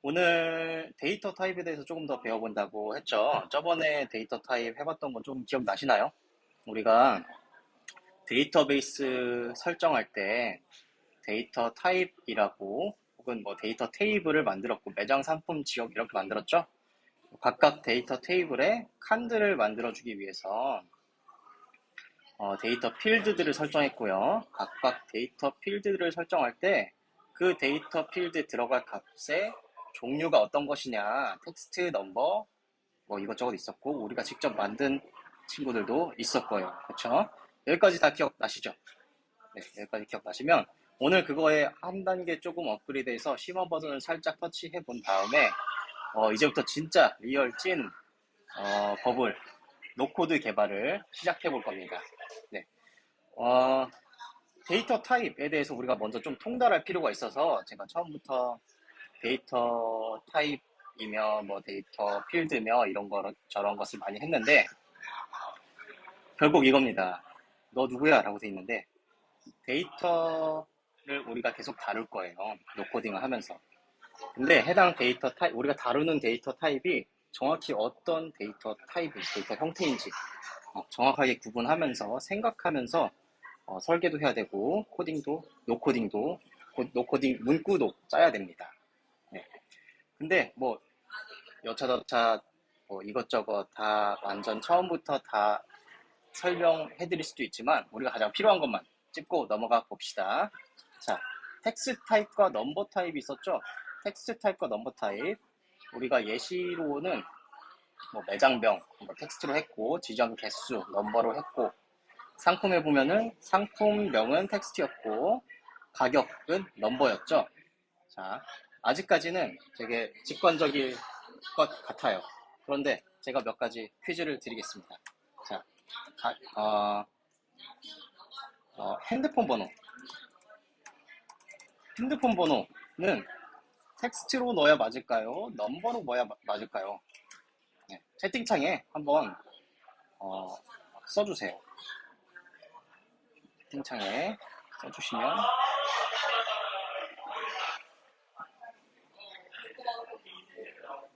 오늘 데이터 타입에 대해서 조금 더 배워본다고 했죠. 저번에 데이터 타입 해봤던 거 좀 기억나시나요? 우리가 데이터베이스 설정할 때 데이터 타입이라고 혹은 뭐 데이터 테이블을 만들었고 매장 상품 지역 이렇게 만들었죠. 각각 데이터 테이블에 칸들을 만들어주기 위해서 데이터 필드들을 설정했고요. 각각 데이터 필드들을 설정할 때 그 데이터 필드에 들어갈 값의 종류가 어떤 것이냐, 텍스트, 넘버, 뭐 이것저것 있었고 우리가 직접 만든 친구들도 있었고요. 그렇죠? 여기까지 다 기억나시죠? 네, 여기까지 기억나시면 오늘 그거에 한 단계 조금 업그레이드해서 심화 버전을 살짝 터치해 본 다음에 이제부터 진짜 리얼 찐 버블 노코드 개발을 시작해 볼 겁니다. 네. 어, 데이터 타입에 대해서 우리가 먼저 좀 통달할 필요가 있어서 제가 처음부터 데이터 타입이며 뭐 데이터 필드며 이런 거 저런 것을 많이 했는데 결국 이겁니다. 너 누구야? 라고 돼 있는데 데이터를 우리가 계속 다룰 거예요. 노코딩을 하면서. 근데 해당 데이터 타입, 우리가 다루는 데이터 타입이 정확히 어떤 데이터 타입인지, 데이터 형태인지 정확하게 구분하면서 생각하면서 설계도 해야 되고 코딩도, 노코딩도, 노코딩 문구도 짜야 됩니다. 네. 근데 뭐 여차저차 뭐 이것저것 다 완전 처음부터 다 설명해 드릴 수도 있지만 우리가 가장 필요한 것만 짚고 넘어가 봅시다. 자, 텍스트 타입과 넘버 타입이 있었죠? 텍스트 타입과 넘버 타입. 우리가 예시로는 뭐 매장명, 뭐 텍스트로 했고, 지정 개수, 넘버로 했고, 상품에 보면은 상품명은 텍스트였고, 가격은 넘버였죠? 자, 아직까지는 되게 직관적일 것 같아요. 그런데 제가 몇 가지 퀴즈를 드리겠습니다. 자, 핸드폰 번호. 핸드폰 번호는 텍스트로 넣어야 맞을까요? 넘버로 넣어야 맞을까요? 네, 채팅창에 한번 써주세요. 채팅창에 써주시면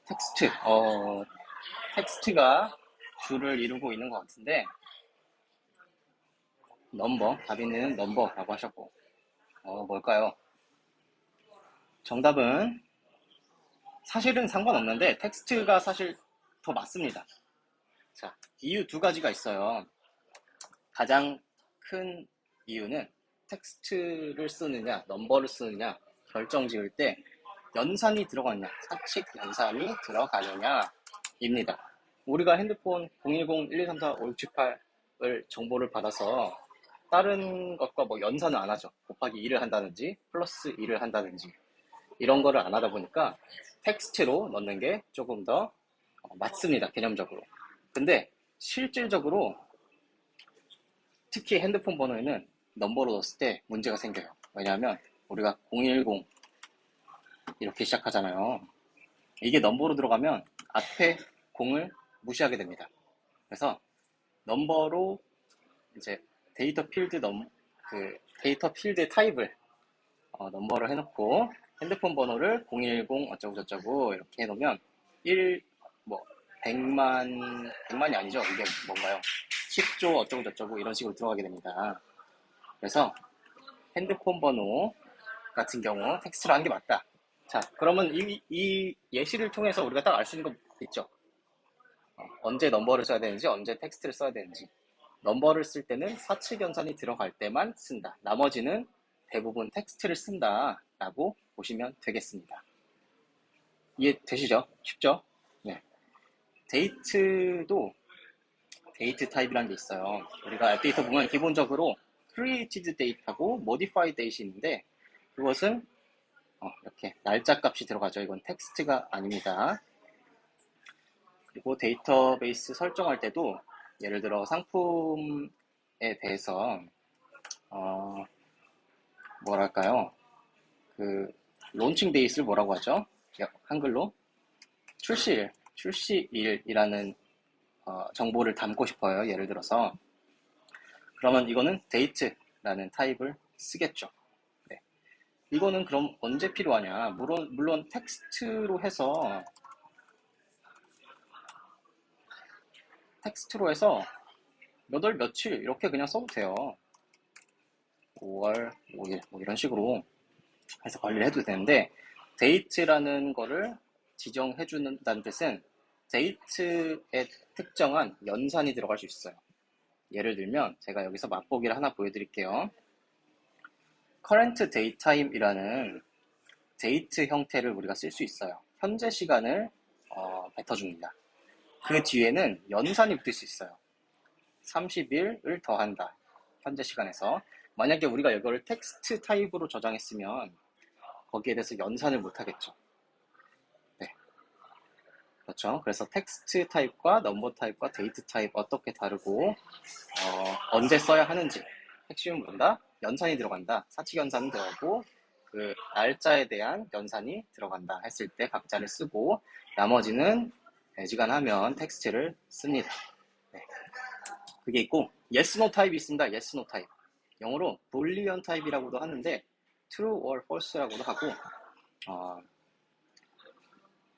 텍스트, 텍스트가 주를 이루고 있는 것 같은데 넘버, 답이는 넘버라고 하셨고 뭘까요? 정답은 사실은 상관없는데 텍스트가 사실 더 맞습니다. 자, 이유 두 가지가 있어요. 가장 큰 이유는 텍스트를 쓰느냐, 넘버를 쓰느냐 결정 지을 때 연산이 들어가느냐, 사칙 연산이 들어가느냐입니다. 우리가 핸드폰 010-1234-5678을 정보를 받아서 다른 것과 뭐 연산을 안 하죠. 곱하기 2를 한다든지 플러스 2를 한다든지 이런 거를 안 하다 보니까 텍스트로 넣는 게 조금 더 맞습니다. 개념적으로. 근데 실질적으로 특히 핸드폰 번호에는 넘버로 넣었을 때 문제가 생겨요. 왜냐하면 우리가 010 이렇게 시작하잖아요. 이게 넘버로 들어가면 앞에 0을 무시하게 됩니다. 그래서 넘버로 이제 데이터 필드 데이터 필드 타입을 넘버를 해놓고 핸드폰 번호를 010 어쩌고저쩌고 이렇게 해놓으면 100만이 아니죠. 이게 뭔가요? 10조 어쩌고저쩌고 이런 식으로 들어가게 됩니다. 그래서 핸드폰 번호 같은 경우 텍스트로 하는 게 맞다. 자, 그러면 이 예시를 통해서 우리가 딱 알 수 있는 거 있죠? 언제 넘버를 써야 되는지, 언제 텍스트를 써야 되는지. 넘버를 쓸 때는 사칙 연산이 들어갈 때만 쓴다. 나머지는 대부분 텍스트를 쓴다라고 보시면 되겠습니다. 이해되시죠? 쉽죠? 네. 데이트 타입이라는 게 있어요. 우리가 앱 데이터 보면 기본적으로 created date하고 modified date이 있는데 그것은 이렇게 날짜 값이 들어가죠. 이건 텍스트가 아닙니다. 그리고 데이터베이스 설정할 때도 예를 들어 상품에 대해서 뭐랄까요? 그 론칭 데이트를 뭐라고 하죠? 한글로 출시일이라는 정보를 담고 싶어요. 예를 들어서 그러면 이거는 데이트라는 타입을 쓰겠죠. 네. 이거는 그럼 언제 필요하냐? 물론 텍스트로 해서 몇 월 며칠 이렇게 그냥 써도 돼요. 5월 5일 뭐 이런 식으로 해서 관리를 해도 되는데, 데이트라는 거를 지정해 준다는 뜻은 데이트에 특정한 연산이 들어갈 수 있어요. 예를 들면 제가 여기서 맛보기를 하나 보여드릴게요. current daytime이라는 데이트 형태를 우리가 쓸 수 있어요. 현재 시간을 뱉어줍니다. 그 뒤에는 연산이 붙을 수 있어요. 30일을 더한다. 현재 시간에서. 만약에 우리가 이거를 텍스트 타입으로 저장했으면 거기에 대해서 연산을 못하겠죠. 네. 그렇죠. 그래서 텍스트 타입과 넘버 타입과 데이트 타입 어떻게 다르고 언제 써야 하는지 핵심은 뭔가? 연산이 들어간다. 사칙 연산은 들어가고 그 날짜에 대한 연산이 들어간다 했을 때 각자를 쓰고, 나머지는 애지간하면 텍스트를 씁니다. 네. 그게 있고, yes, no 타입이 있습니다. yes, no 타입. 영어로 boolean 타입이라고도 하는데 true or false라고도 하고,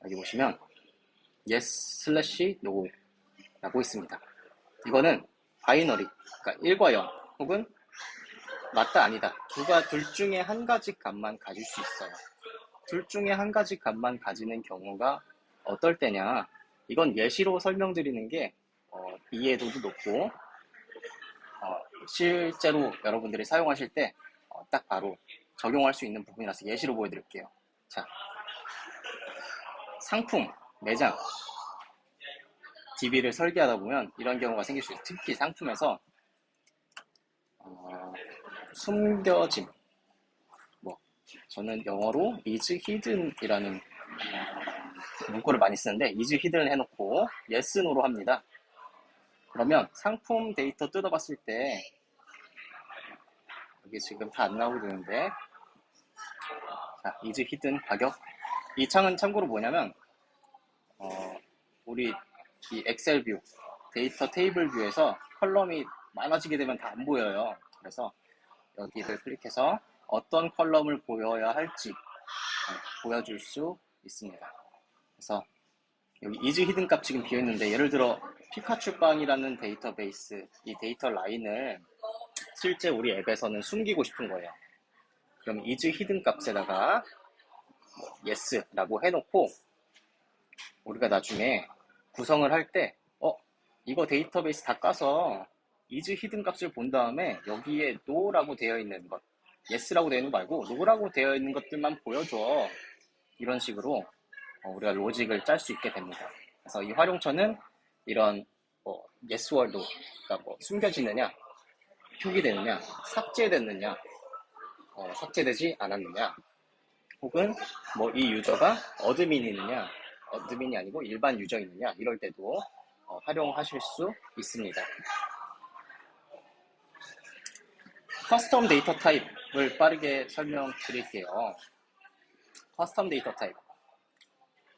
여기 보시면 yes slash no 라고 있습니다. 이거는 바이너리, 그러니까 1과 0 혹은 맞다 아니다, 둘 중에 한 가지 값만 가질 수 있어요. 둘 중에 한 가지 값만 가지는 경우가 어떨 때냐, 이건 예시로 설명드리는 게 이해도도 높고 실제로 여러분들이 사용하실 때 딱 바로 적용할 수 있는 부분이라서 예시로 보여드릴게요. 자, 상품, 매장, DB를 설계하다 보면 이런 경우가 생길 수 있어요. 특히 상품에서 숨겨짐, 저는 영어로 is hidden이라는 문구를 많이 쓰는데 is hidden 해놓고 yes, no로 합니다. 그러면 상품 데이터 뜯어봤을 때 여기 지금 다 안 나오게 되는데, 자, is hidden 가격, 이 창은 참고로 뭐냐면 우리 이 엑셀 뷰, 데이터 테이블 뷰에서 컬럼이 많아지게 되면 다 안 보여요. 그래서 여기를 클릭해서 어떤 컬럼을 보여야 할지 보여줄 수 있습니다. 그래서 여기 is hidden 값 지금 비어있는데, 예를 들어 피카츄 빵이라는 데이터베이스, 이 데이터 라인을 실제 우리 앱에서는 숨기고 싶은 거예요. 그럼 is hidden 값에다가 yes라고 해놓고 우리가 나중에 구성을 할 때 이거 데이터베이스 다 까서 is hidden 값을 본 다음에 여기에 no라고 되어 있는 것, yes라고 되어 있는 거 말고 no라고 되어 있는 것들만 보여줘. 이런 식으로 우리가 로직을 짤 수 있게 됩니다. 그래서 이 활용처는 이런 yes와 no가 숨겨지느냐, 표기되느냐, 삭제됐느냐, 삭제되지 않았느냐, 혹은 이 유저가 어드민이느냐, 어드민이 아니고 일반 유저이느냐, 이럴 때도 활용하실 수 있습니다. 커스텀 데이터 타입을 빠르게 설명드릴게요. 커스텀 데이터 타입.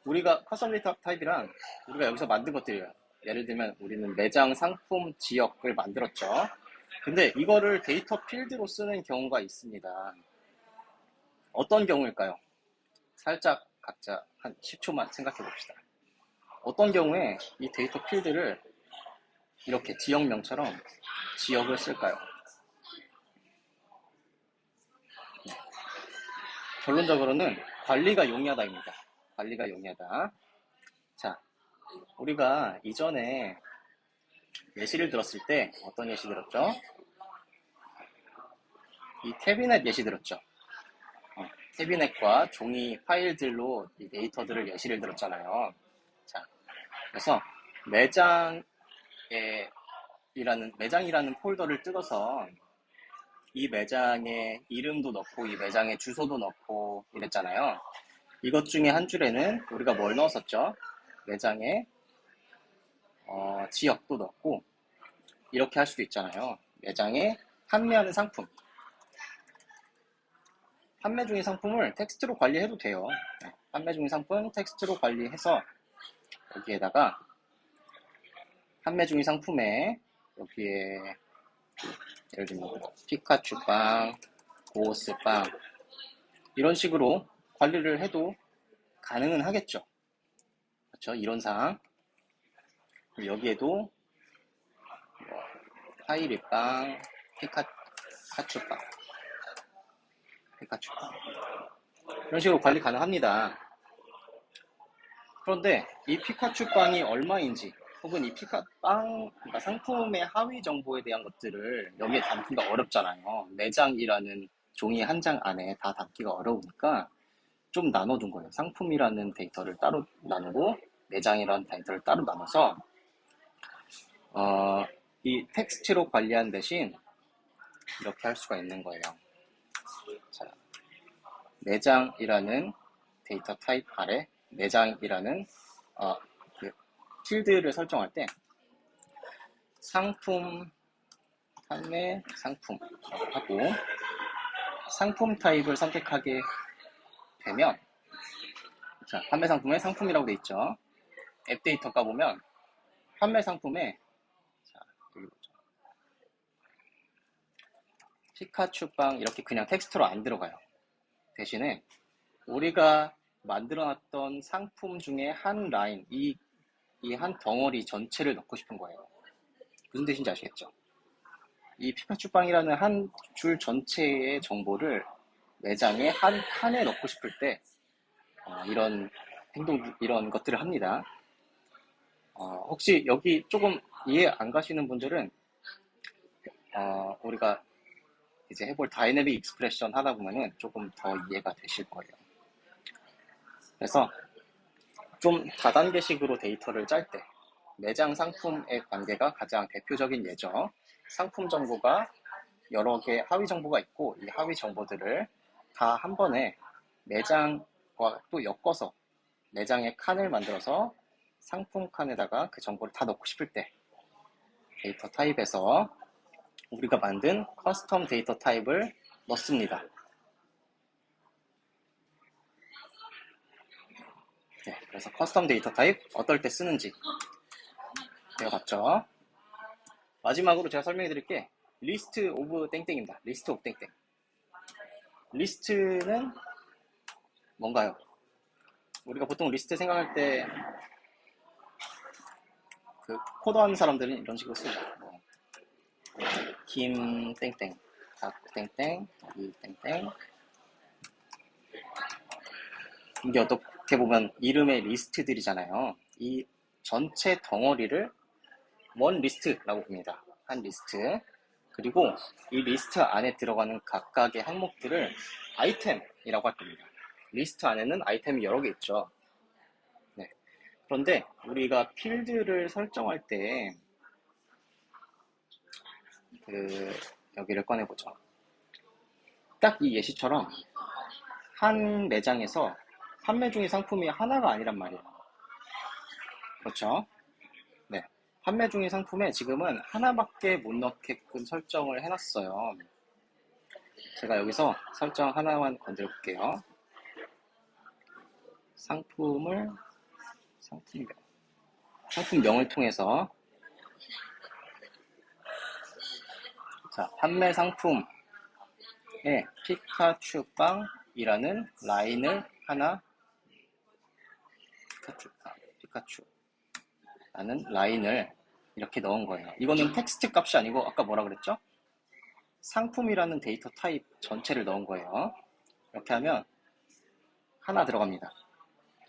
우리가 커스텀 데이터 타입이란 우리가 여기서 만든 것들이에요. 예를 들면 우리는 매장, 상품, 지역을 만들었죠. 근데 이거를 데이터 필드로 쓰는 경우가 있습니다. 어떤 경우일까요? 살짝 각자 한 10초만 생각해 봅시다. 어떤 경우에 이 데이터 필드를 이렇게 지역명처럼 지역을 쓸까요? 네. 결론적으로는 관리가 용이하다입니다. 관리가 용이하다. 자, 우리가 이전에 예시를 들었을 때 어떤 예시 들었죠? 이 캐비넷 예시 들었죠? 캐비넷과 종이 파일들로 이 데이터들을 예시를 들었잖아요. 자, 그래서 매장이라는 폴더를 뜯어서 이 매장의 이름도 넣고 이 매장의 주소도 넣고 이랬잖아요. 이것 중에 한 줄에는 우리가 뭘 넣었었죠? 매장의 지역도 넣고, 이렇게 할 수도 있잖아요. 매장에 판매하는 상품, 판매 중인 상품을 텍스트로 관리해도 돼요. 네, 판매 중인 상품 텍스트로 관리해서 여기에다가 판매 중인 상품에 여기에 예를 들면 피카츄빵, 고스빵 이런 식으로 관리를 해도 가능은 하겠죠. 그렇죠? 이론상. 여기에도 하이리빵, 피카츄빵, 피카츄빵 이런 식으로 관리 가능합니다. 그런데 이 피카츄빵이 얼마인지 혹은 이 피카빵 그러니까 상품의 하위 정보에 대한 것들을 여기에 담기가 어렵잖아요. 매장이라는 종이 한 장 안에 다 담기가 어려우니까 좀 나눠둔 거예요. 상품이라는 데이터를 따로 나누고 매장이라는 데이터를 따로 나눠서 이 텍스트로 관리한 대신 이렇게 할 수가 있는 거예요. 자, 매장이라는 데이터 타입 아래 매장이라는 그 필드를 설정할 때 상품, 판매 상품이라고 하고 상품 타입을 선택하게 되면 자, 판매 상품에 상품이라고 돼 있죠. 앱 데이터 까보면 판매 상품에 자, 여기 보죠. 피카츄빵 이렇게 그냥 텍스트로 안 들어가요. 대신에 우리가 만들어놨던 상품 중에 한 라인, 이 한 덩어리 전체를 넣고 싶은 거예요. 무슨 뜻인지 아시겠죠? 이 피카츄빵이라는 한 줄 전체의 정보를 매장의 한 칸에 넣고 싶을 때 이런 이런 것들을 합니다. 혹시 여기 조금 이해 안 가시는 분들은 우리가 이제 해볼 다이내믹 익스프레션 하다 보면은 조금 더 이해가 되실 거예요. 그래서 좀 다단계식으로 데이터를 짤 때 매장 상품의 관계가 가장 대표적인 예죠. 상품 정보가 여러 개 하위 정보가 있고 이 하위 정보들을 다 한 번에 매장과 또 엮어서 매장의 칸을 만들어서 상품 칸에다가 그 정보를 다 넣고 싶을 때 데이터 타입에서 우리가 만든 커스텀 데이터 타입을 넣습니다. 네, 그래서 커스텀 데이터 타입 어떨 때 쓰는지 배워봤죠. 마지막으로 제가 설명해 드릴게 리스트 오브 땡땡입니다. 리스트 오브 땡땡. 리스트는 뭔가요? 우리가 보통 리스트 생각할 때 그 코드하는 사람들은 이런 식으로 쓰죠. 김 땡땡, 닭 땡땡, 이 땡땡. 이게 어떻게 보면 이름의 리스트들이잖아요. 이 전체 덩어리를 원 리스트라고 봅니다. 한 리스트. 그리고 이 리스트 안에 들어가는 각각의 항목들을 아이템이라고 할 겁니다. 리스트 안에는 아이템이 여러 개 있죠. 네. 그런데 우리가 필드를 설정할 때 여기를 꺼내보죠. 딱 이 예시처럼 한 매장에서 판매 중인 상품이 하나가 아니란 말이에요. 그렇죠? 네. 판매 중인 상품에 지금은 하나밖에 못 넣게끔 설정을 해놨어요. 제가 여기서 설정 하나만 건드려 볼게요. 상품명을 통해서 자, 판매 상품에 피카츄빵이라는 라인을 하나 피카츄라는 라인을 이렇게 넣은 거예요. 이거는 텍스트 값이 아니고 아까 뭐라 그랬죠? 상품이라는 데이터 타입 전체를 넣은 거예요. 이렇게 하면 하나 들어갑니다.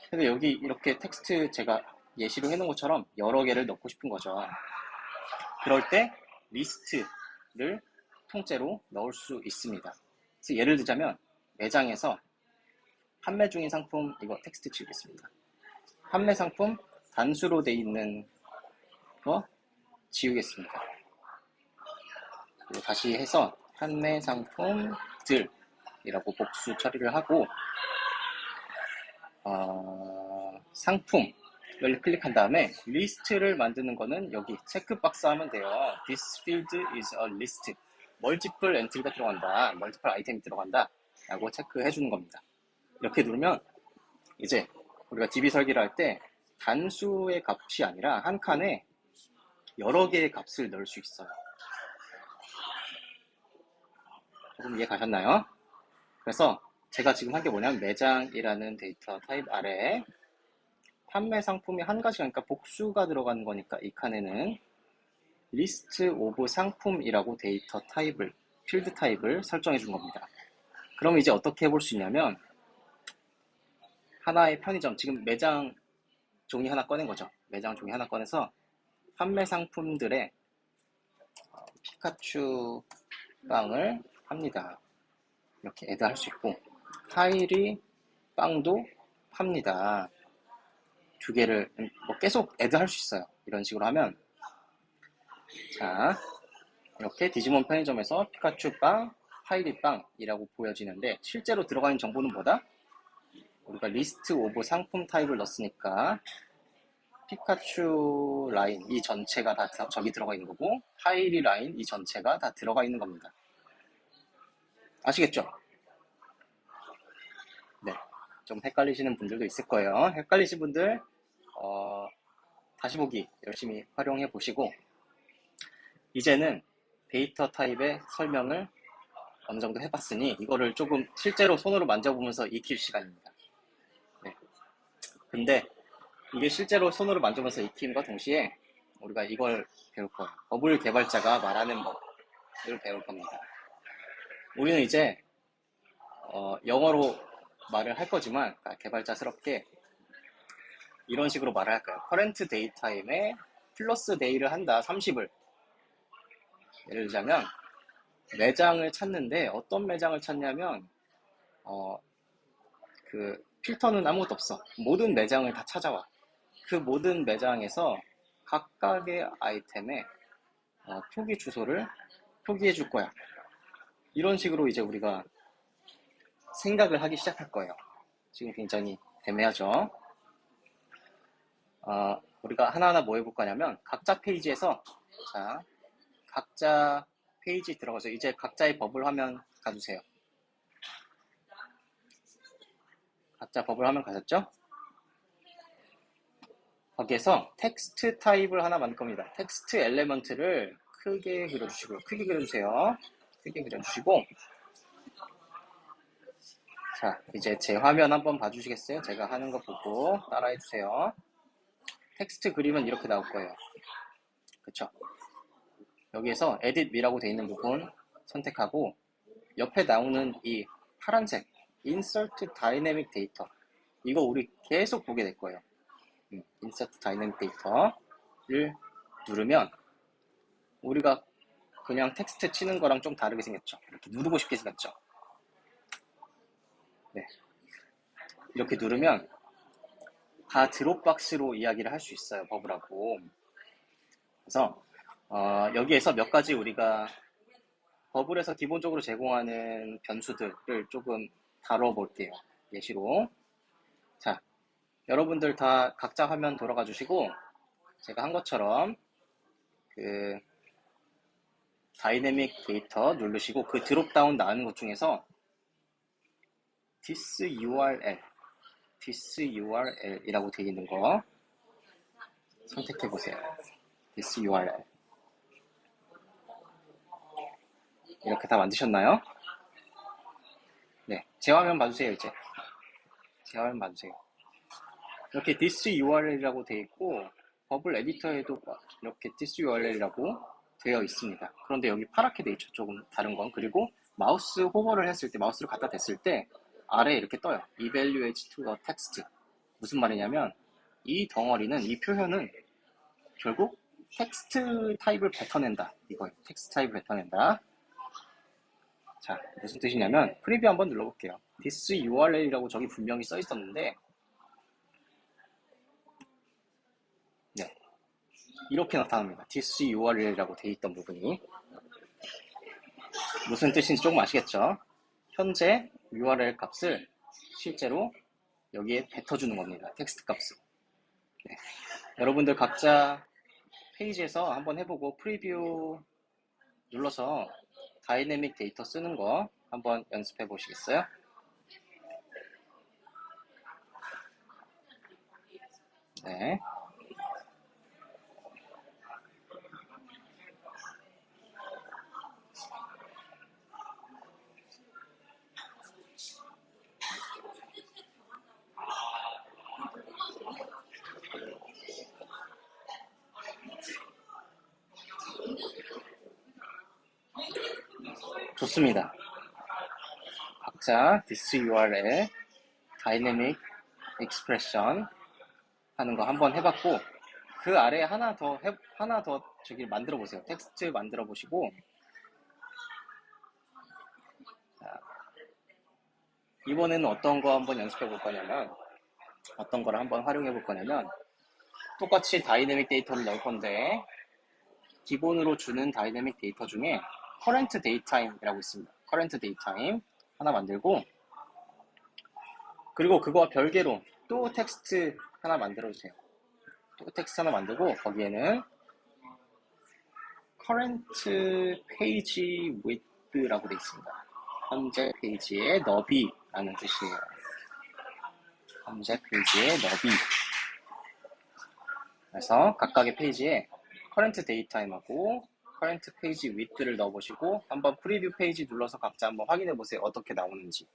근데 여기 이렇게 텍스트 제가 예시로 해놓은 것처럼 여러 개를 넣고 싶은 거죠. 그럴 때 리스트를 통째로 넣을 수 있습니다. 그래서 예를 들자면 매장에서 판매 중인 상품 이거 텍스트 지우겠습니다. 판매 상품 단수로 돼 있는 거 지우겠습니다. 그리고 다시 해서 판매 상품들이라고 복수 처리를 하고 상품을 클릭한 다음에 리스트를 만드는 거는 여기 체크박스 하면 돼요. This field is a list. 멀티플 엔트리가 들어간다. 멀티플 아이템이 들어간다. 라고 체크해 주는 겁니다. 이렇게 누르면 이제 우리가 DB 설계를 할 때 단수의 값이 아니라 한 칸에 여러 개의 값을 넣을 수 있어요. 조금 이해 가셨나요? 그래서 제가 지금 한 게 뭐냐면 매장이라는 데이터 타입 아래에 판매 상품이 한 가지가 그러니까 복수가 들어가는 거니까 이 칸에는 리스트 오브 상품이라고 데이터 타입을 필드 타입을 설정해 준 겁니다. 그럼 이제 어떻게 해볼 수 있냐면 하나의 편의점 지금 매장 종이 하나 꺼낸 거죠. 매장 종이 하나 꺼내서 판매 상품들의 피카츄 빵을 합니다. 이렇게 애드할 수 있고 카이리 빵도 팝니다. 두 개를 뭐 계속 애드할 수 있어요. 이런 식으로 하면 자 이렇게 디지몬 편의점에서 피카츄 빵, 카이리 빵이라고 보여지는데 실제로 들어가 있는 정보는 뭐다? 우리가 리스트 오브 상품 타입을 넣었으니까 피카츄 라인 이 전체가 다 저기 들어가 있는 거고 카이리 라인 이 전체가 다 들어가 있는 겁니다. 아시겠죠? 네, 좀 헷갈리시는 분들도 있을 거예요. 헷갈리신 분들 다시 보기 열심히 활용해 보시고 이제는 데이터 타입의 설명을 어느 정도 해봤으니 이거를 조금 실제로 손으로 만져보면서 익힐 시간입니다. 네. 근데 이게 실제로 손으로 만져보면서 익힘과 동시에 우리가 이걸 배울 거예요. 버블 개발자가 말하는 법을 배울 겁니다. 우리는 이제 영어로 말을 할 거지만 개발자스럽게 이런 식으로 말을 할 거예요. current date time에 플러스 데이를 한다. 30을 예를 들자면 매장을 찾는데 어떤 매장을 찾냐면 그 필터는 아무것도 없어. 모든 매장을 다 찾아와. 그 모든 매장에서 각각의 아이템에 표기 주소를 표기해 줄 거야. 이런 식으로 이제 우리가 생각을 하기 시작할 거예요. 지금 굉장히 애매하죠. 우리가 하나하나 뭐 해볼 거냐면 각자 페이지에서 자 각자 페이지 들어가서 이제 각자의 버블 화면 가주세요. 각자 버블 화면 가셨죠? 거기에서 텍스트 타입을 하나 만들 겁니다. 텍스트 엘리먼트를 크게 그려주시고요. 크게 그려주세요. 크게 그려주시고 자 이제 제 화면 한번 봐주시겠어요? 제가 하는 거 보고 따라해주세요. 텍스트 그림은 이렇게 나올 거예요. 그쵸? 여기에서 edit me라고 되어 있는 부분 선택하고 옆에 나오는 이 파란색 insert dynamic data 이거 우리 계속 보게 될 거예요. insert dynamic data를 누르면 우리가 그냥 텍스트 치는 거랑 좀 다르게 생겼죠. 이렇게 누르고 싶게 생겼죠. 네. 이렇게 누르면 다 드롭박스로 이야기를 할 수 있어요. 버블하고. 그래서 여기에서 몇 가지 우리가 버블에서 기본적으로 제공하는 변수들을 조금 다뤄볼게요. 예시로. 자, 여러분들 다 각자 화면 돌아가 주시고 제가 한 것처럼 그 다이내믹 데이터 누르시고 그 드롭다운 나오는 것 중에서 this URL이라고 되어 있는 거 선택해 보세요. this URL 이렇게 다 만드셨나요? 네, 제 화면 봐주세요. 이제 제 화면 봐주세요. 이렇게 this URL이라고 되어 있고 버블 에디터에도 이렇게 this URL이라고 되어 있습니다. 그런데 여기 파랗게 되어 있죠. 조금 다른 건. 그리고 마우스 호버를 했을 때 마우스를 갖다 댔을 때 아래에 이렇게 떠요. evaluate to the text. 무슨 말이냐면 이 덩어리는 이 표현은 결국 텍스트 타입을 뱉어낸다. 이거예요. 텍스트 타입을 뱉어낸다. 자, 무슨 뜻이냐면 프리뷰 한번 눌러볼게요. this URL이라고 저기 분명히 써 있었는데 네, 이렇게 나타납니다. this URL이라고 돼 있던 부분이 무슨 뜻인지 조금 아시겠죠? 현재 URL 값을 실제로 여기에 뱉어주는 겁니다. 텍스트 값을. 네. 여러분들 각자 페이지에서 한번 해보고 프리뷰 눌러서 다이내믹 데이터 쓰는 거 한번 연습해 보시겠어요? 네. 좋습니다. 각자 this URL 다이내믹 익스프레션 하는 거 한번 해봤고, 그 아래에 하나 더 저기 만들어 보세요. 텍스트 만들어 보시고, 자, 이번에는 어떤 거 한번 연습해 볼 거냐면, 어떤 거를 한번 활용해 볼 거냐면, 똑같이 다이내믹 데이터를 넣을 건데, 기본으로 주는 다이내믹 데이터 중에 current daytime이라고 있습니다. current daytime 하나 만들고, 그리고 그거와 별개로 또 텍스트 하나 만들어 주세요. 또 텍스트 하나 만들고, 거기에는 current page width라고 되어 있습니다. 현재 페이지의 너비라는 뜻이에요. 현재 페이지의 너비. 그래서 각각의 페이지에 current daytime하고 current page width를 넣어보시고, 한번 프리뷰 페이지 눌러서 각자 한번 확인해 보세요. 어떻게 나오는지.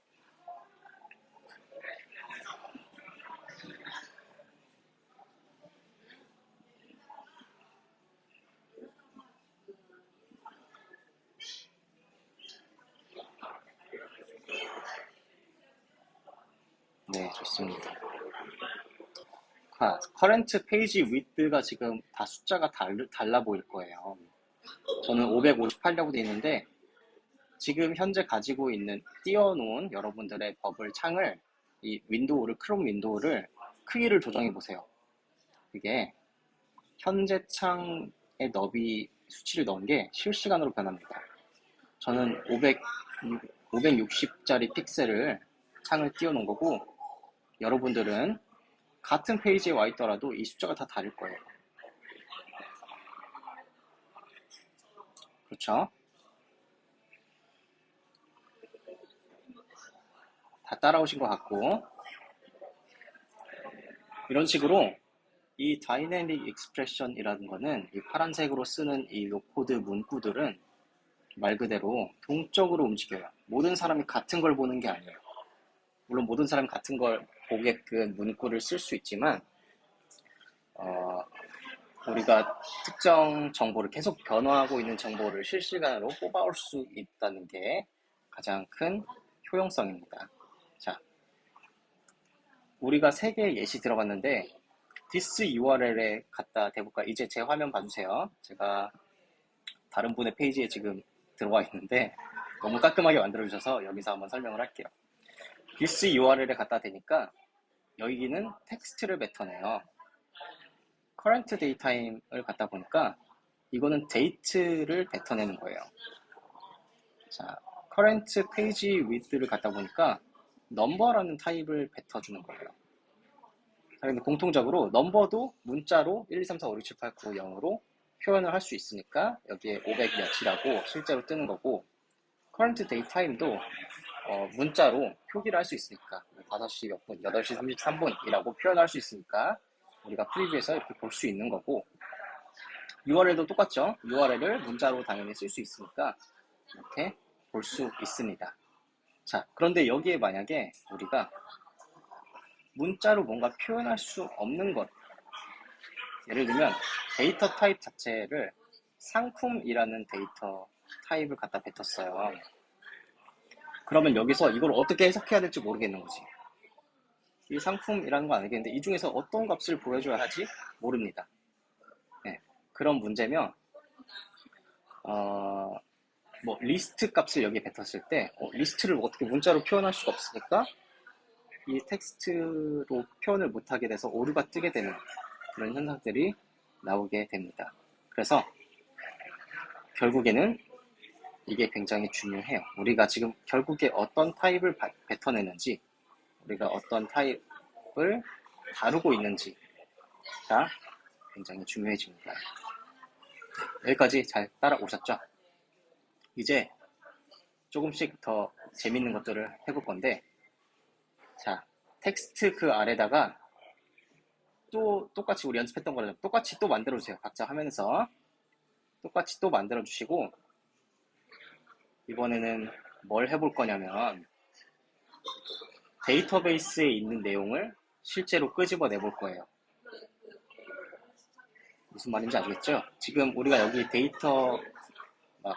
네, 좋습니다. current page width가 지금 다 숫자가 달라 보일 거예요. 저는 558이라고 되어 있는데, 지금 현재 가지고 있는 띄워놓은 여러분들의 버블 창을, 이 윈도우를, 크롬 윈도우를 크기를 조정해 보세요. 그게 현재 창의 너비 수치를 넣은 게 실시간으로 변합니다. 저는 560짜리 픽셀을 창을 띄워놓은 거고, 여러분들은 같은 페이지에 와 있더라도 이 숫자가 다 다를 거예요. 그렇죠? 다 따라오신 것 같고, 이런 식으로 이 다이내믹 익스프레션이라는 거는, 이 파란색으로 쓰는 이 노코드 문구들은 말 그대로 동적으로 움직여요. 모든 사람이 같은 걸 보는 게 아니에요. 물론 모든 사람이 같은 걸 보게끔 문구를 쓸 수 있지만, 우리가 특정 정보를, 계속 변화하고 있는 정보를 실시간으로 뽑아올 수 있다는 게 가장 큰 효용성입니다. 자, 우리가 3개의 예시 들어봤는데, this URL에 갖다 대볼까? 이제 제 화면 봐주세요. 제가 다른 분의 페이지에 지금 들어와 있는데 너무 깔끔하게 만들어주셔서 여기서 한번 설명을 할게요. this URL에 갖다 대니까 여기는 텍스트를 뱉어내요. current daytime을 갖다 보니까 이거는 date를 뱉어내는 거예요. 자, current page width를 갖다 보니까 number라는 타입을 뱉어주는 거예요. 근데 공통적으로 넘버도 문자로 1, 2, 3, 4, 5, 6, 7, 8, 9, 0으로 표현을 할 수 있으니까 여기에 500 몇이라고 실제로 뜨는 거고, current daytime도 문자로 표기를 할 수 있으니까 5시 몇 분, 8시 33분이라고 표현할 수 있으니까 우리가 프리뷰에서 이렇게 볼 수 있는 거고, URL도 똑같죠. URL을 문자로 당연히 쓸 수 있으니까 이렇게 볼 수 있습니다. 자, 그런데 여기에 만약에 우리가 문자로 뭔가 표현할 수 없는 것, 예를 들면 데이터 타입 자체를 상품이라는 데이터 타입을 갖다 뱉었어요. 그러면 여기서 이걸 어떻게 해석해야 될지 모르겠는 거지. 이 상품이라는 건 알겠는데 이 중에서 어떤 값을 보여줘야 하지? 모릅니다. 네, 그런 문제면 뭐 리스트 값을 여기에 뱉었을 때 리스트를 어떻게 문자로 표현할 수가 없으니까 이 텍스트로 표현을 못하게 돼서 오류가 뜨게 되는 그런 현상들이 나오게 됩니다. 그래서 결국에는 이게 굉장히 중요해요. 우리가 지금 결국에 어떤 타입을 뱉어내는지, 우리가 어떤 타입을 다루고 있는지가 굉장히 중요해집니다. 여기까지 잘 따라오셨죠? 이제 조금씩 더 재밌는 것들을 해볼 건데, 자, 텍스트 그 아래다가 또 똑같이 우리 연습했던 거를 똑같이 또 만들어주세요. 각자 화면에서 똑같이 또 만들어주시고, 이번에는 뭘 해볼 거냐면 데이터베이스에 있는 내용을 실제로 끄집어내 볼 거예요. 무슨 말인지 아시겠죠? 지금 우리가 여기 데이터 막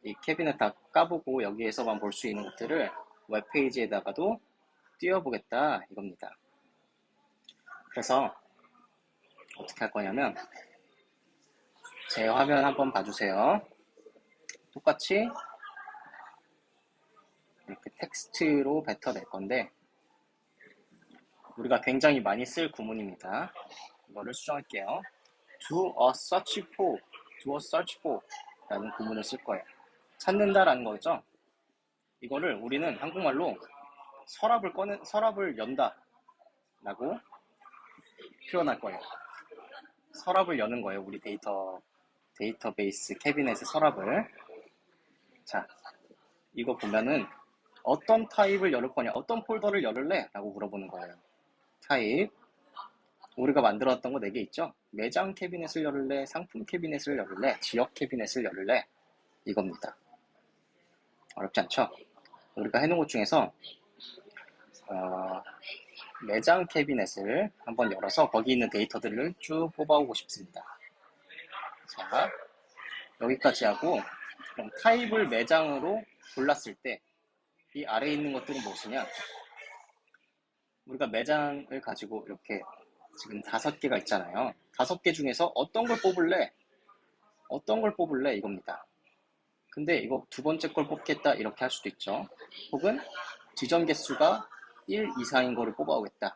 이 캐비넷 다 까보고 여기에서만 볼 수 있는 것들을 웹페이지에다가도 띄워보겠다 이겁니다. 그래서 어떻게 할 거냐면 제 화면 한번 봐주세요. 똑같이 이렇게 텍스트로 뱉어낼 건데 우리가 굉장히 많이 쓸 구문입니다. 이거를 수정할게요. do a search for 라는 구문을 쓸 거예요. 찾는다라는 거죠. 이거를 우리는 한국말로 서랍을 연다 라고 표현할 거예요. 서랍을 여는 거예요. 우리 데이터베이스 캐비넷의 서랍을. 자, 이거 보면은 어떤 타입을 열을 거냐, 어떤 폴더를 열을래? 라고 물어보는 거예요. 타입. 우리가 만들었던 거 4개 있죠? 매장 캐비넷을 열을래? 상품 캐비넷을 열을래? 지역 캐비넷을 열을래? 이겁니다. 어렵지 않죠? 우리가 해놓은 것 중에서 매장 캐비넷을 한번 열어서 거기 있는 데이터들을 쭉 뽑아오고 싶습니다. 자, 여기까지 하고 그럼 타입을 매장으로 골랐을 때 이 아래에 있는 것들은 무엇이냐? 우리가 매장을 가지고 이렇게 지금 5개가 있잖아요. 5개 중에서 어떤 걸 뽑을래? 어떤 걸 뽑을래? 이겁니다. 근데 이거 두 번째 걸 뽑겠다 이렇게 할 수도 있죠. 혹은 지점 개수가 1 이상인 거를 뽑아오겠다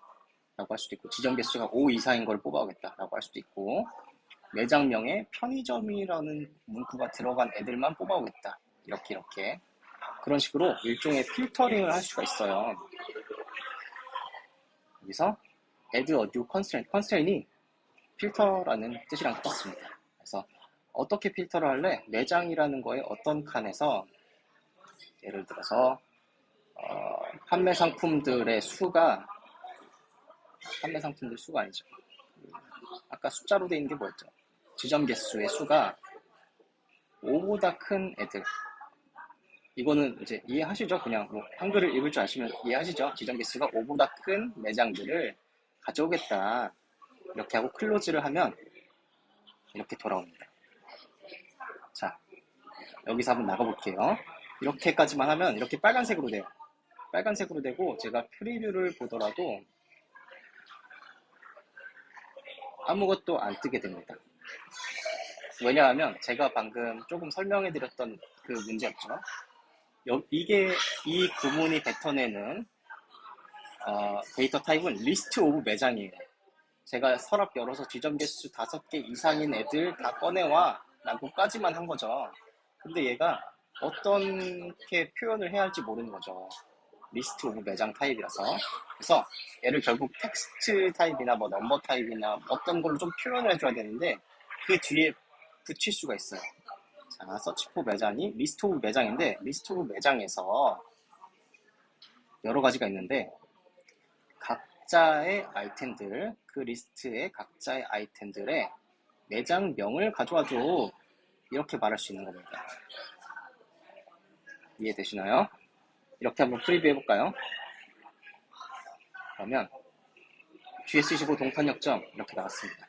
라고 할 수도 있고, 지점 개수가 5 이상인 걸 뽑아오겠다 라고 할 수도 있고, 매장명에 편의점이라는 문구가 들어간 애들만 뽑아오겠다 이렇게 그런 식으로 일종의 필터링을 할 수가 있어요. 여기서 add a new constraint이 필터라는 뜻이랑 똑같습니다. 그래서 어떻게 필터를 할래? 매장이라는 거에 어떤 칸에서 예를 들어서 판매 상품들 수가 아니죠. 아까 숫자로 되어 있는 게 뭐였죠? 지점 개수의 수가 5보다 큰 애들. 이거는 이제 이해하시죠? 그냥 뭐 한글을 읽을 줄 아시면 이해하시죠? 지점 개수가 5보다 큰 매장들을 가져오겠다. 이렇게 하고 클로즈를 하면 이렇게 돌아옵니다. 자, 여기서 한번 나가볼게요. 이렇게까지만 하면 이렇게 빨간색으로 돼요. 빨간색으로 되고 제가 프리뷰를 보더라도 아무것도 안 뜨게 됩니다. 왜냐하면 제가 방금 조금 설명해드렸던 그 문제였죠. 이 구문이 뱉어내는 데이터 타입은 리스트 오브 매장이에요. 제가 서랍 열어서 지점 개수 5개 이상인 애들 다 꺼내와 라고까지만 한 거죠. 근데 얘가 어떻게 표현을 해야 할지 모르는 거죠. 리스트 오브 매장 타입이라서. 그래서 얘를 결국 텍스트 타입이나 뭐 넘버 타입이나 어떤 걸로 좀 표현을 해줘야 되는데 그 뒤에 붙일 수가 있어요. 자, 서치 포 매장이 리스트 오브 매장인데 리스트 오브 매장에서 여러 가지가 있는데 각자의 아이템들, 그 리스트의 각자의 아이템들의 매장명을 가져와줘. 이렇게 말할 수 있는 겁니다. 이해되시나요? 이렇게 한번 프리뷰 해볼까요? 그러면 GS25 동탄역점 이렇게 나왔습니다.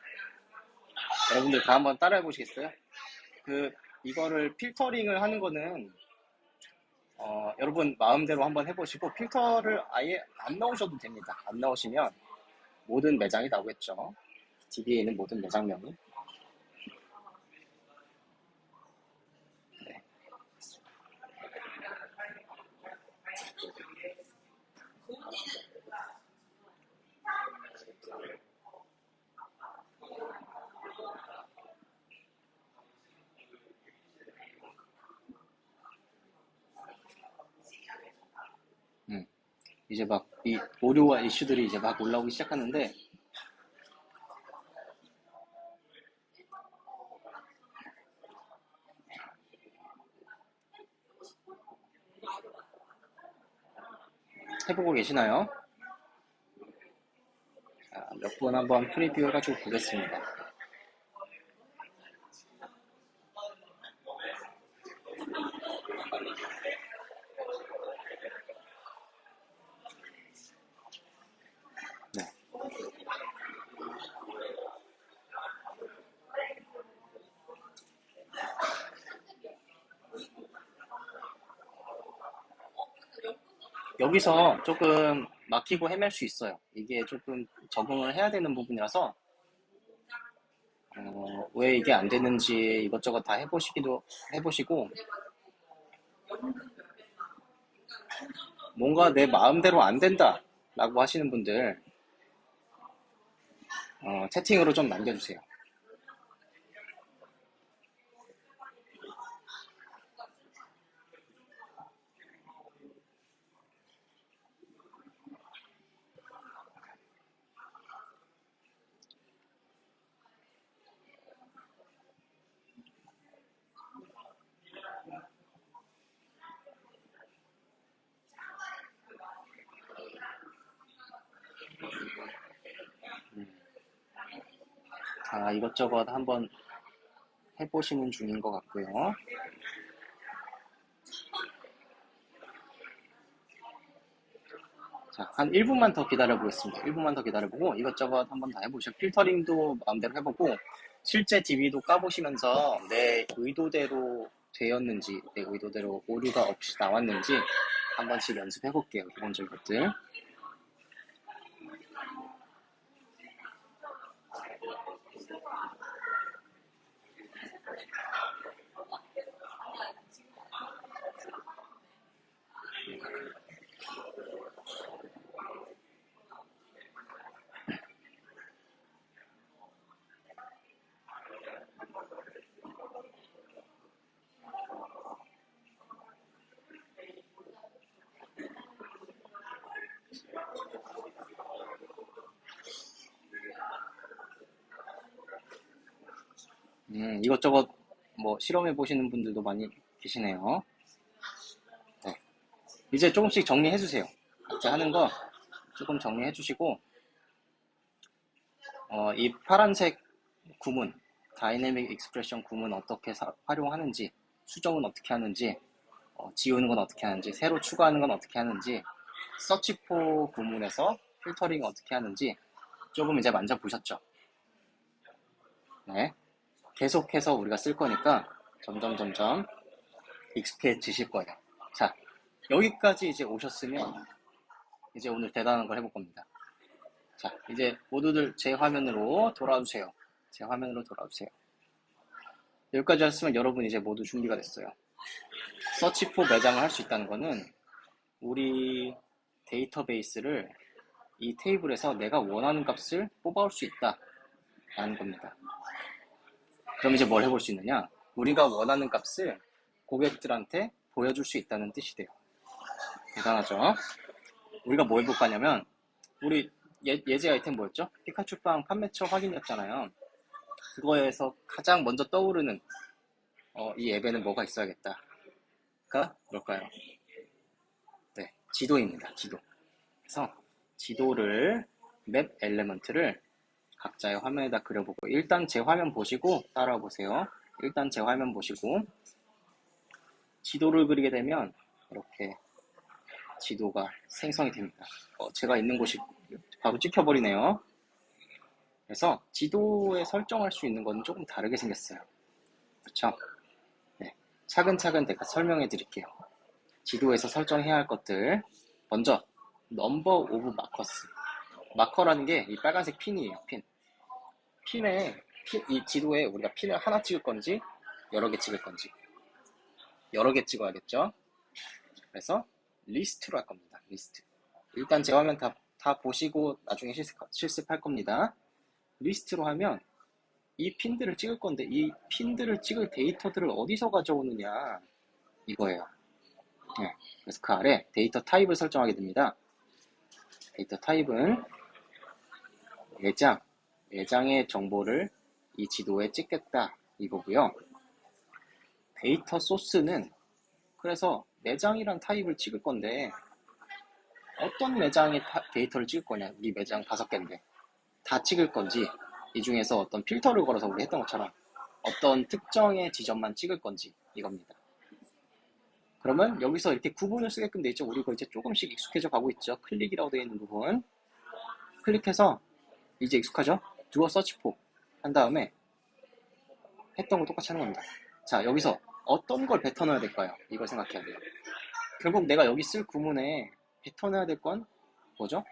여러분들 다 한번 따라해 보시겠어요? 이거를 필터링을 하는 거는 여러분 마음대로 한번 해보시고 필터를 아예 안 넣으셔도 됩니다. 안 넣으시면 모든 매장이 나오겠죠. DB에 있는 모든 매장명이. 네. 이제 막 이 오류와 이슈들이 이제 막 올라오기 시작하는데 해보고 계시나요? 몇 분 한번 프리뷰 해가지고 보겠습니다. 네. 여기서 조금 막히고 헤맬 수 있어요. 이게 조금 적응을 해야 되는 부분이라서 왜 이게 안 되는지 이것저것 다 해보시고 뭔가 내 마음대로 안 된다 라고 하시는 분들 채팅으로 좀 남겨주세요. 자, 이것저것 한번 해보시는 중인 것 같고요. 자, 한 1분만 더 기다려보겠습니다. 1분만 더 기다려보고 이것저것 한번 다 해보시죠. 필터링도 마음대로 해보고 실제 DB도 까보시면서 내 의도대로 되었는지, 내 의도대로 오류가 없이 나왔는지 한 번씩 연습해볼게요. 기본적인 것들. 이것저것 뭐 실험해 보시는 분들도 많이 계시네요. 네. 이제 조금씩 정리해 주세요. 각자 하는 거 조금 정리해 주시고 이 파란색 구문, 다이내믹 익스프레션 구문 어떻게 활용하는지, 수정은 어떻게 하는지, 지우는 건 어떻게 하는지, 새로 추가하는 건 어떻게 하는지, 서치포 구문에서 필터링 어떻게 하는지 조금 이제 만져보셨죠? 네. 계속해서 우리가 쓸 거니까 점점 익숙해지실 거예요. 자, 여기까지 이제 오셨으면 이제 오늘 대단한 걸 해볼 겁니다. 자, 이제 모두들 제 화면으로 돌아와주세요. 제 화면으로 돌아와주세요. 여기까지 하셨으면 여러분 이제 모두 준비가 됐어요. 서치포 매장을 할 수 있다는 거는 우리 데이터베이스를 이 테이블에서 내가 원하는 값을 뽑아올 수 있다라는 겁니다. 그럼 이제 뭘 해볼 수 있느냐? 우리가 원하는 값을 고객들한테 보여줄 수 있다는 뜻이 돼요. 대단하죠? 우리가 뭐 해볼 거냐면 우리 예제 아이템 뭐였죠? 피카츄빵 판매처 확인이었잖아요. 그거에서 가장 먼저 떠오르는 이 앱에는 뭐가 있어야겠다가 뭘까요? 네, 지도입니다. 지도. 그래서 지도를 맵 엘리먼트를 각자의 화면에다 그려보고 일단 제 화면 보시고 따라와 보세요. 일단 제 화면 보시고 지도를 그리게 되면 이렇게 지도가 생성이 됩니다. 제가 있는 곳이 바로 찍혀버리네요. 그래서 지도에 설정할 수 있는 건 조금 다르게 생겼어요. 그렇죠? 네, 차근차근 제가 설명해 드릴게요. 지도에서 설정해야 할 것들 먼저 넘버 오브 마커스 마커라는 게 이 빨간색 핀이에요. 이 지도에 우리가 핀을 하나 찍을 건지 여러 개 찍을 건지 여러 개 찍어야겠죠. 그래서 리스트로 할 겁니다. 리스트. 일단 제 화면 다 보시고 나중에 실습할 겁니다. 리스트로 하면 이 핀들을 찍을 건데 이 핀들을 찍을 데이터들을 어디서 가져오느냐 이거예요. 네. 그래서 그 아래 데이터 타입을 설정하게 됩니다. 데이터 타입은 매장의 정보를 이 지도에 찍겠다 이거고요. 데이터 소스는 그래서 매장이란 타입을 찍을 건데 어떤 매장의 데이터를 찍을 거냐. 우리 매장 5개인데 다 찍을 건지 이 중에서 어떤 필터를 걸어서 우리 했던 것처럼 어떤 특정의 지점만 찍을 건지 이겁니다. 그러면 여기서 이렇게 구분을 쓰게끔 돼 있죠. 우리 이거 이제 조금씩 익숙해져 가고 있죠. 클릭이라고 되어 있는 부분 클릭해서 이제 익숙하죠? 두어 서치포 한 다음에 했던 거 똑같이 하는 겁니다. 자, 여기서 어떤 걸 뱉어 넣어야 될까요? 이걸 생각해야 돼요. 결국 내가 여기 쓸 구문에 뱉어내야 될 건 뭐죠?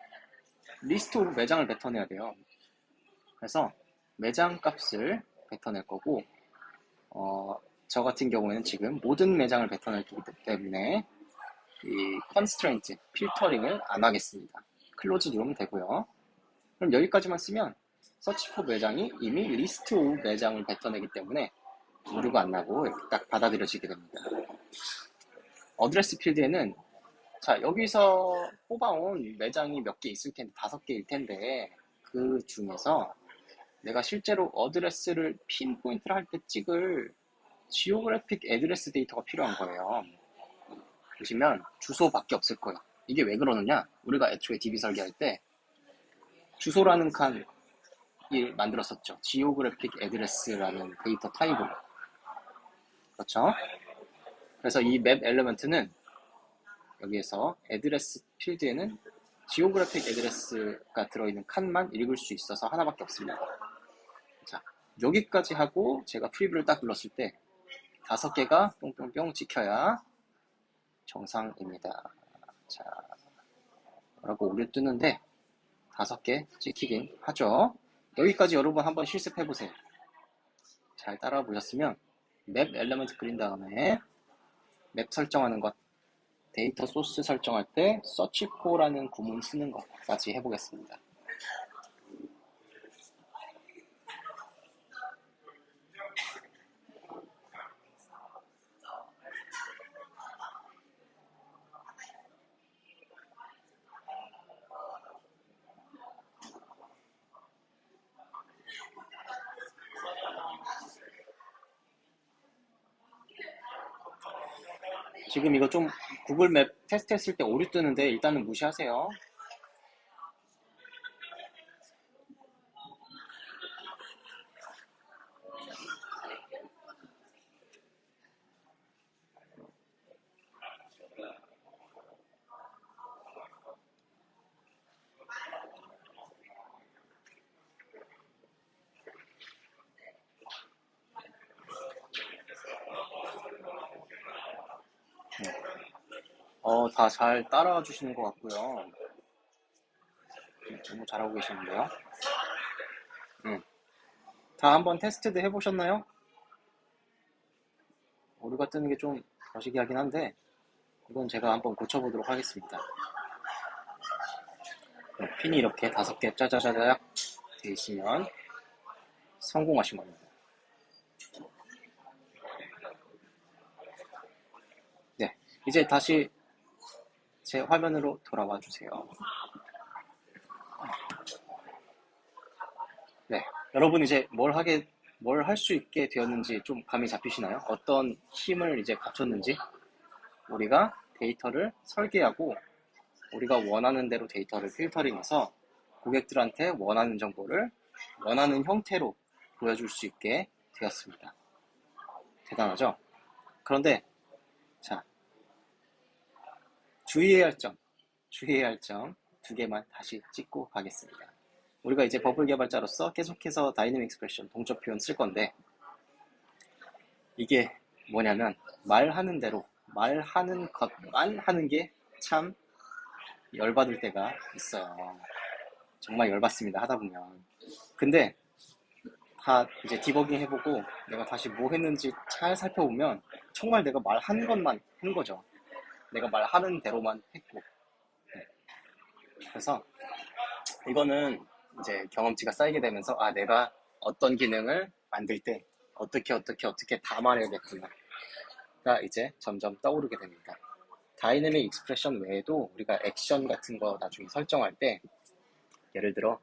리스트 오브 매장을 뱉어내야 돼요. 그래서 매장 값을 뱉어낼 거고, 저 같은 경우에는 지금 모든 매장을 뱉어낼 거기 때문에 이 constraint, 필터링을 안 하겠습니다. 클로즈 누르면 되고요. 그럼 여기까지만 쓰면 서치 포 매장이 이미 리스트 오브 매장을 뱉어내기 때문에 오류가 안 나고 이렇게 딱 받아들여지게 됩니다. 어드레스 필드에는 자, 여기서 뽑아온 매장이 몇 개 있을 텐데, 5개일 텐데, 그 중에서 내가 실제로 어드레스를 핀 포인트를 할 때 찍을 지오그래픽 애드레스 데이터가 필요한 거예요. 보시면 주소밖에 없을 거예요. 이게 왜 그러느냐? 우리가 애초에 DB 설계할 때 주소라는 칸을 만들었었죠. 지오그래픽 애드레스라는 데이터 타입으로. 그렇죠? 그래서 이 맵 엘리먼트는 여기에서 애드레스 필드에는 지오그래픽 애드레스가 들어있는 칸만 읽을 수 있어서 하나밖에 없습니다. 자, 여기까지 하고 제가 프리뷰를 딱 눌렀을 때 5개가 뿅뿅뿅 찍혀야 정상입니다. 자, 라고 오류 뜨는데 5개 찍히긴 하죠. 여기까지 여러분 한번 실습해보세요. 잘 따라와 보셨으면 맵 엘리먼트 그린 다음에 맵 설정하는 것, 데이터 소스 설정할 때 서치포라는 구문 쓰는 것까지 해보겠습니다. 지금 이거 좀 구글 맵 테스트 했을 때 오류 뜨는데 일단은 무시하세요. 다 잘 따라와 주시는 것 같고요. 너무 잘하고 계시는데요. 다 한번 테스트도 해보셨나요? 오류가 뜨는 게 좀 거시기하긴 한데 이건 제가 한번 고쳐보도록 하겠습니다. 네, 핀이 이렇게 5개 짜자자작 되어 있으면 성공하신 겁니다. 네, 이제 다시 제 화면으로 돌아와 주세요. 네, 여러분 이제 뭘 할 수 있게 되었는지 좀 감이 잡히시나요? 어떤 힘을 이제 갖췄는지 우리가 데이터를 설계하고 우리가 원하는 대로 데이터를 필터링해서 고객들한테 원하는 정보를 원하는 형태로 보여줄 수 있게 되었습니다. 대단하죠? 그런데 자, 주의해야 할 점 2개만 다시 찍고 가겠습니다. 우리가 이제 버블 개발자로서 계속해서 다이내믹 익스프레션 동적 표현 쓸 건데 이게 뭐냐면 말하는 대로 말하는 것만 하는 게 참 열받을 때가 있어요. 정말 열받습니다. 하다 보면. 근데 다 이제 디버깅 해보고 내가 다시 뭐 했는지 잘 살펴보면 정말 내가 말한 것만 한 거죠. 내가 말하는 대로만 했고. 네. 그래서 이거는 이제 경험치가 쌓이게 되면서 내가 어떤 기능을 만들 때 어떻게 다 말해야겠구나가 이제 점점 떠오르게 됩니다. 다이내믹 익스프레션 외에도 우리가 액션 같은 거 나중에 설정할 때 예를 들어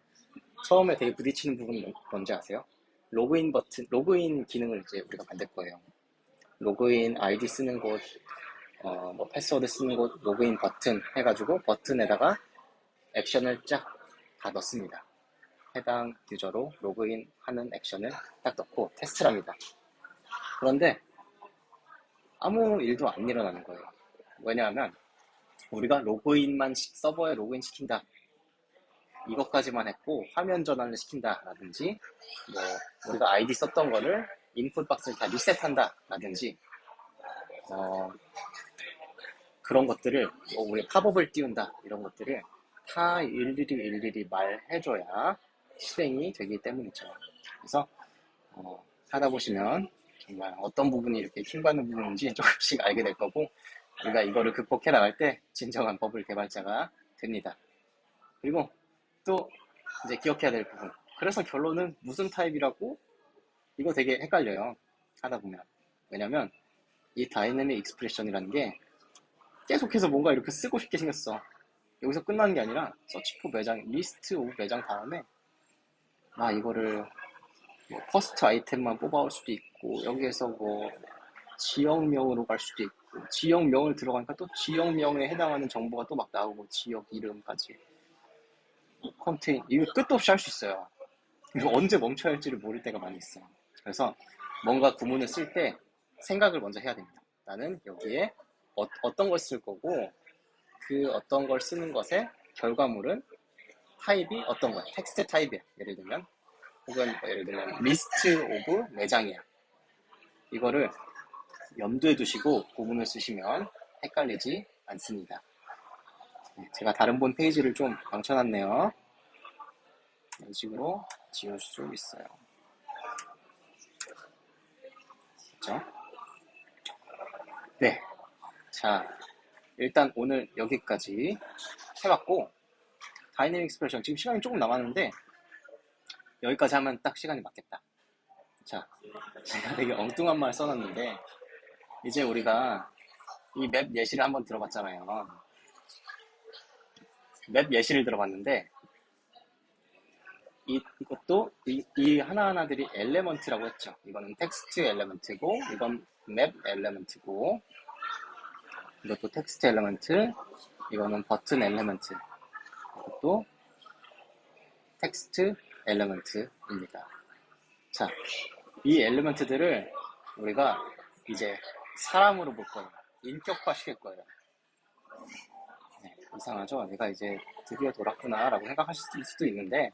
처음에 되게 부딪히는 부분은 뭔지 아세요? 로그인 기능을 이제 우리가 만들 거예요. 로그인 아이디 쓰는 곳, 뭐 패스워드 쓰는 곳, 로그인 버튼 해가지고 버튼에다가 액션을 쫙 다 넣습니다. 해당 유저로 로그인하는 액션을 딱 넣고 테스트를 합니다. 그런데 아무 일도 안 일어나는 거예요. 왜냐하면 우리가 서버에 로그인 시킨다 이것까지만 했고 화면 전환을 시킨다 라든지 뭐 우리가 아이디 썼던 거를 인풋 박스를 다 리셋한다 라든지 그런 것들을 우리 팝업을 띄운다 이런 것들을 다 일일이 말해줘야 실행이 되기 때문이죠. 그래서 하다 보시면 정말 어떤 부분이 이렇게 킹받는 부분인지 조금씩 알게 될 거고 우리가 이거를 극복해 나갈 때 진정한 버블 개발자가 됩니다. 그리고 또 이제 기억해야 될 부분. 그래서 결론은 무슨 타입이라고? 이거 되게 헷갈려요. 하다 보면. 왜냐면 이 다이내믹 익스프레션이라는 게 계속해서 뭔가 이렇게 쓰고 싶게 생겼어. 여기서 끝나는 게 아니라 서치 포 매장, 리스트 오브 매장 다음에 이거를 뭐 퍼스트 아이템만 뽑아올 수도 있고 여기에서 뭐 지역명으로 갈 수도 있고 지역명을 들어가니까 또 지역명에 해당하는 정보가 또 막 나오고 지역 이름까지 컨테인 이거 끝도 없이 할 수 있어요. 그래서 언제 멈춰야 할지를 모를 때가 많이 있어요. 그래서 뭔가 구문을 쓸 때 생각을 먼저 해야 됩니다. 나는 여기에 어떤 걸 쓸 거고 그 어떤 걸 쓰는 것의 결과물은 타입이 어떤 거야. 텍스트 타입이야. 예를 들면 혹은 예를 들면 리스트 오브 매장이야. 이거를 염두에 두시고 구문을 쓰시면 헷갈리지 않습니다. 제가 다른 본 페이지를 좀 망쳐놨네요. 이런 식으로 지울 수 있어요. 그렇죠? 네. 자, 일단 오늘 여기까지 해봤고 다이내믹 익스프레션 지금 시간이 조금 남았는데 여기까지 하면 딱 시간이 맞겠다. 자, 제가 되게 엉뚱한 말 써놨는데 이제 우리가 이 맵 예시를 한번 들어봤잖아요. 맵 예시를 들어봤는데 이것도 이 하나하나들이 엘레먼트라고 했죠. 이거는 텍스트 엘레먼트고 이건 맵 엘레먼트고 이것도 텍스트 엘레먼트 이거는 버튼 엘레먼트 이것도 텍스트 엘레먼트입니다. 자, 이 엘레먼트들을 우리가 이제 사람으로 볼 거예요. 인격화 시킬 거예요. 네, 이상하죠? 내가 이제 드디어 돌았구나 라고 생각하실 수도 있는데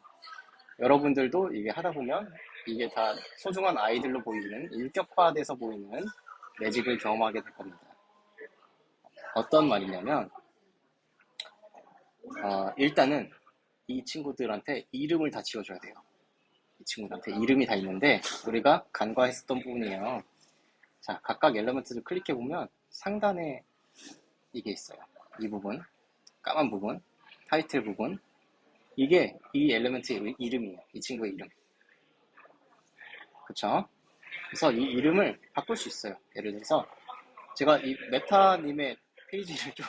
여러분들도 이게 하다 보면 이게 다 소중한 아이들로 보이는 인격화돼서 보이는 매직을 경험하게 될 겁니다. 어떤 말이냐면 일단은 이 친구들한테 이름을 다 지어줘야 돼요. 이 친구들한테 이름이 다 있는데 우리가 간과했었던 부분이에요. 자, 각각 엘리먼트를 클릭해보면 상단에 이게 있어요. 이 부분, 까만 부분, 타이틀 부분 이게 이 엘리먼트의 이름이에요. 이 친구의 이름. 그쵸? 그래서 이 이름을 바꿀 수 있어요. 예를 들어서 제가 이 메타님의 페이지를 좀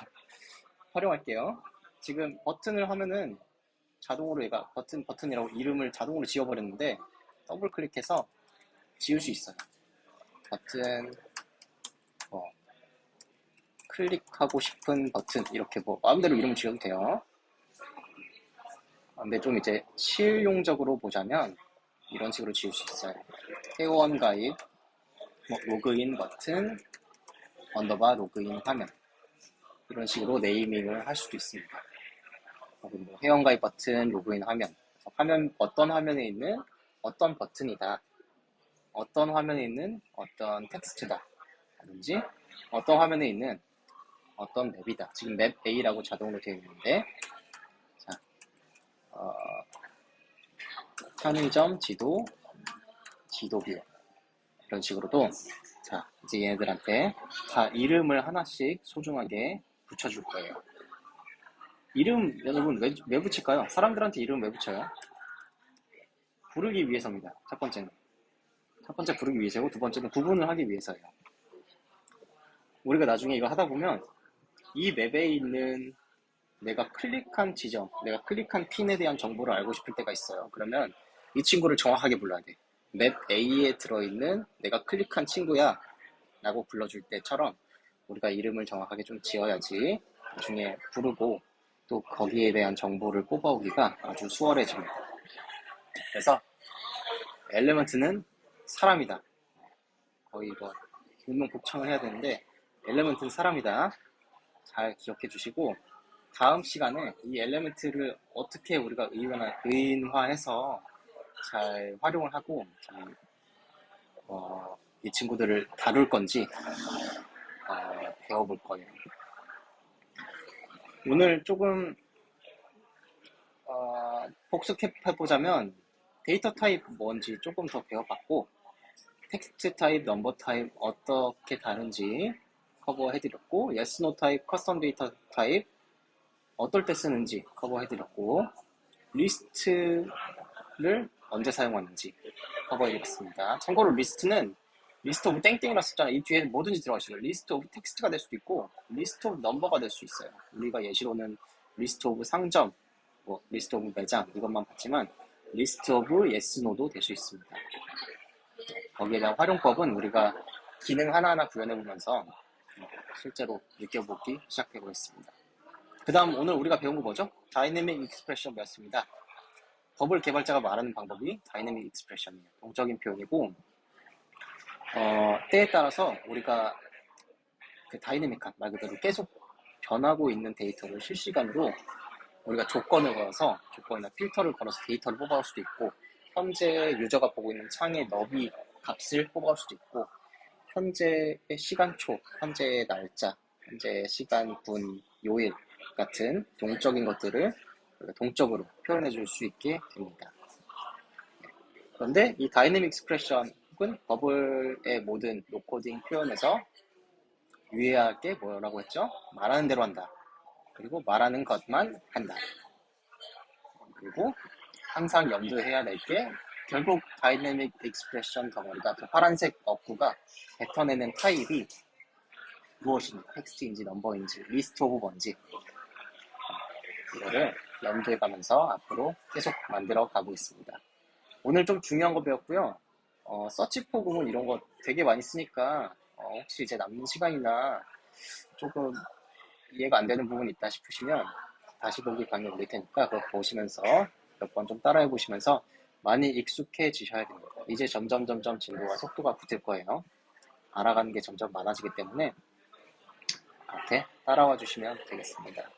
활용할게요. 지금 버튼을 하면은 자동으로 얘가 버튼이라고 이름을 자동으로 지워버렸는데 더블 클릭해서 지울 수 있어요. 버튼 클릭하고 싶은 버튼 이렇게 뭐 마음대로 이름을 지어도 돼요. 근데 좀 이제 실용적으로 보자면 이런 식으로 지을 수 있어요. 회원 가입, 로그인 버튼, 언더바 로그인 화면 이런 식으로 네이밍을 할 수도 있습니다. 혹은 뭐 회원 가입 버튼, 로그인 화면 어떤 화면에 있는 어떤 버튼이다. 어떤 화면에 있는 어떤 텍스트다. 라든지 어떤 화면에 있는 어떤 맵이다. 지금 맵 A라고 자동으로 되어 있는데 자, 편의점 지도, 지도뷰 이런 식으로도 자 이제 얘네들한테 다 이름을 하나씩 소중하게 붙여줄 거예요. 이름 여러분 왜 붙일까요? 사람들한테 이름 왜 붙여요? 부르기 위해서입니다. 첫 번째 부르기 위해서고 두 번째는 구분을 하기 위해서예요. 우리가 나중에 이거 하다 보면 이 맵에 있는 내가 클릭한 지점, 내가 클릭한 핀에 대한 정보를 알고 싶을 때가 있어요. 그러면 이 친구를 정확하게 불러야 돼. 맵 A에 들어있는 내가 클릭한 친구야 라고 불러줄 때처럼 우리가 이름을 정확하게 좀 지어야지 나중에 부르고 또 거기에 대한 정보를 뽑아오기가 아주 수월해집니다. 그래서 엘레먼트는 사람이다. 거의 이거 분명 복창을 해야 되는데 엘레먼트는 사람이다. 잘 기억해 주시고 다음 시간에 이 엘레먼트를 어떻게 우리가 의인화해서 잘 활용을 하고 이 친구들을 다룰 건지 배워볼 거예요. 오늘 조금 복습해보자면 데이터 타입 뭔지 조금 더 배워봤고 텍스트 타입, 넘버 타입 어떻게 다른지 커버해드렸고 yes, no 타입, 커스텀 데이터 타입 어떨 때 쓰는지 커버해드렸고 리스트를 언제 사용하는지 커버해드렸습니다. 참고로 리스트는 리스트 오브 땡땡이라 썼잖아요. 이 뒤에 뭐든지 들어가시죠. 리스트 오브 텍스트가 될 수도 있고 리스트 오브 넘버가 될 수 있어요. 우리가 예시로는 리스트 오브 상점, 뭐 리스트 오브 매장 이것만 봤지만 리스트 오브 yes, no도 될 수 있습니다. 거기에 대한 활용법은 우리가 기능 하나하나 구현해보면서 실제로 느껴보기 시작해보겠습니다. 그 다음 오늘 우리가 배운 거 뭐죠? 다이내믹 익스프레션 배웠습니다. 버블 개발자가 말하는 방법이 다이내믹 익스프레션이에요. 동적인 표현이고 때에 따라서 우리가 그 다이내믹한 말 그대로 계속 변하고 있는 데이터를 실시간으로 우리가 조건을 걸어서 조건이나 필터를 걸어서 데이터를 뽑아올 수도 있고 현재 유저가 보고 있는 창의 너비 값을 뽑아올 수도 있고 현재의 시간초, 현재의 날짜, 현재의 시간, 분, 요일 같은 동적인 것들을 동적으로 표현해 줄 수 있게 됩니다. 그런데 이 다이내믹 익스프레션은 버블의 모든 노코딩 표현에서 유의할 게 뭐라고 했죠? 말하는 대로 한다. 그리고 말하는 것만 한다. 그리고 항상 염두해야 될 게 결국 다이내믹 익스프레션 덩어리가 그 파란색 어구가 뱉어내는 타입이 무엇인지, 텍스트인지, 넘버인지, 리스트 오브 뭔지 이거를 염두해가면서 앞으로 계속 만들어 가고 있습니다. 오늘 좀 중요한 거 배웠고요. 서치 포 구문 이런 거 되게 많이 쓰니까 혹시 이제 남는 시간이나 조금 이해가 안 되는 부분이 있다 싶으시면 다시 보기 강의 올릴 테니까 그거 보시면서 몇 번 좀 따라해 보시면서 많이 익숙해지셔야 됩니다. 이제 점점 진도와 속도가 붙을 거예요. 알아가는 게 점점 많아지기 때문에 이렇게 따라와 주시면 되겠습니다.